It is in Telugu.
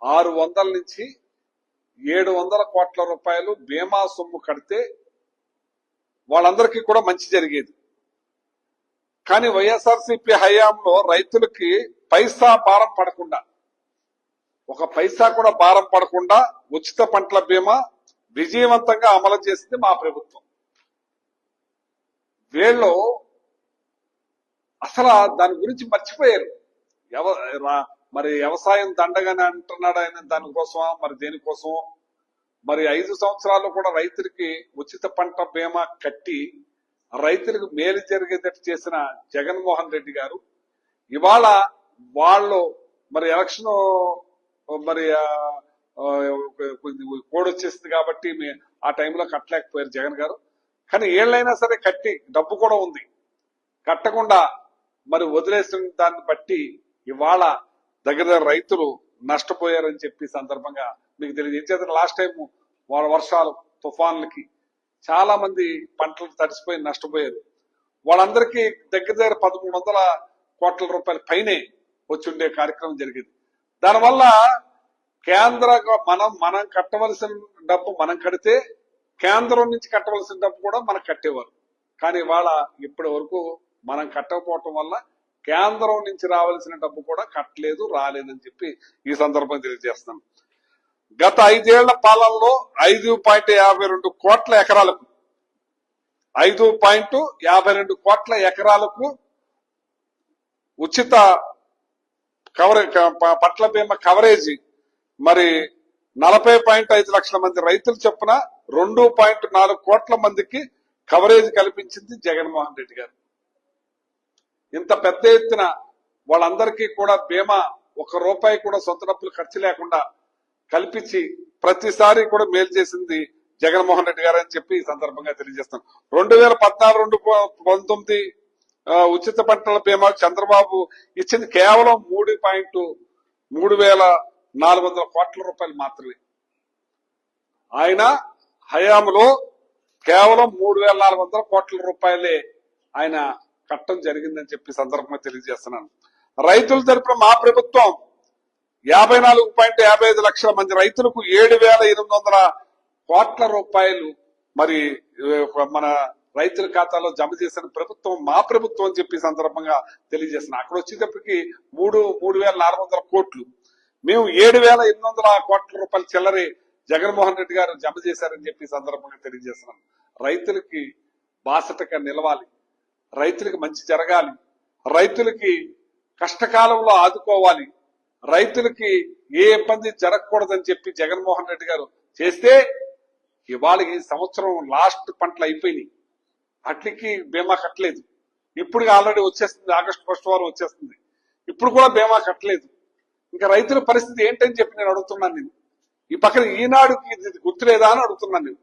600 నుంచి 700 కోట్ల రూపాయలు బీమా సొమ్ము కడితే వాళ్ళందరికీ కూడా మంచి జరిగేది. కానీ వైఎస్ఆర్సీపీ హయాంలో రైతులకి పైసా భారం పడకుండా, ఒక పైసా కూడా భారం పడకుండా ఉచిత పంటల బీమా విజయవంతంగా అమలు చేసింది మా ప్రభుత్వం. వీళ్ళు అసలు దాని గురించి మర్చిపోయారు. మరి వ్యవసాయం దండగానే అంటున్నాడు ఆయన, దానికోసమా మరి దేనికోసమో. మరి 5 సంవత్సరాలు కూడా రైతులకి ఉచిత పంట బీమా కట్టి రైతులకు మేలు జరిగేటట్టు చేసిన జగన్మోహన్ రెడ్డి గారు ఇవాళ వాళ్ళు మరి ఎలక్షన్ మరి కోడ్ వచ్చేసింది కాబట్టి ఆ టైంలో కట్టలేకపోయారు జగన్ గారు. కానీ ఏళ్ళైనా సరే కట్టి, డబ్బు కూడా ఉంది, కట్టకుండా మరి వదిలేసిన దాన్ని బట్టి ఇవాళ దగ్గర రైతులు నష్టపోయారని చెప్పి సందర్భంగా మీకు తెలియదు. లాస్ట్ టైం వాళ్ళ వర్షాలు తుఫాన్లకి చాలా మంది పంటలు తడిసిపోయి నష్టపోయారు. వాళ్ళందరికీ దగ్గర 1300 కోట్ల రూపాయల పైనే వచ్చి ఉండే కార్యక్రమం జరిగింది. దానివల్ల కేంద్ర మనం కట్టవలసిన డబ్బు మనం కడితే కేంద్రం నుంచి కట్టవలసిన డబ్బు కూడా మనం కట్టేవారు. కానీ ఇవాళ ఇప్పటి వరకు మనం కట్టకపోవటం వల్ల కేంద్రం నుంచి రావాల్సిన డబ్బు కూడా కట్టలేదు, రాలేదని చెప్పి ఈ సందర్భంగా తెలియజేస్తున్నాను. గత 5 ఏళ్ల పాలనలో 5.52 కోట్ల ఎకరాలకు 5.52 కోట్ల ఎకరాలకు ఉచిత పంటల బీమా కవరేజీ మరి 40.5 లక్షల మంది రైతులు చొప్పున 2.4 కోట్ల మందికి కవరేజ్ కల్పించింది జగన్మోహన్ రెడ్డి గారు. ఇంత పెద్ద ఎత్తున వాళ్ళందరికీ కూడా బీమా 1 రూపాయి కూడా సొంత డబ్బులు ఖర్చు లేకుండా కల్పించి ప్రతిసారి కూడా మేలు చేసింది జగన్మోహన్ రెడ్డి గారు అని చెప్పి ఈ సందర్భంగా తెలియజేస్తాను. 2014-19 ఉచిత పంటల బీమా చంద్రబాబు ఇచ్చింది కేవలం 3.3400 కోట్ల రూపాయలు మాత్రమే. ఆయన హయాంలో కేవలం 3.400 కోట్ల రూపాయలే ఆయన కట్టడం జరిగిందని చెప్పి సందర్భంగా తెలియజేస్తున్నాను. రైతుల తరపున మా ప్రభుత్వం 54.55 లక్షల మంది రైతులకు 7,800 కోట్ల రూపాయలు మరి మన రైతుల ఖాతాలో జమ చేసిన ప్రభుత్వం మా ప్రభుత్వం అని చెప్పి సందర్భంగా తెలియజేస్తున్నా. అక్కడ వచ్చేటప్పటికి 3,400 కోట్లు, మేము 7,800 కోట్ల రూపాయల చిల్లరి జగన్మోహన్ రెడ్డి గారు జమ చేశారని చెప్పి సందర్భంగా తెలియజేస్తున్నాం. రైతులకి బాసటగా నిలవాలి, రైతులకి మంచి జరగాలి, రైతులకి కష్టకాలంలో ఆదుకోవాలి, రైతులకి ఏ ఇబ్బంది జరగకూడదని చెప్పి జగన్మోహన్ రెడ్డి గారు చేస్తే ఇవాళ ఈ సంవత్సరం లాస్ట్ పంటలు అయిపోయినాయి, అట్లకి బీమా కట్టలేదు. ఇప్పుడు ఆల్రెడీ వచ్చేస్తుంది, ఆగస్టు 1 వారం వచ్చేస్తుంది, ఇప్పుడు కూడా బీమా కట్టలేదు. ఇంకా రైతుల పరిస్థితి ఏంటని చెప్పి నేను అడుగుతున్నాను. నేను ఈ పక్కన ఈనాడుకి ఇది గుర్తులేదా అని అడుగుతున్నాను నేను.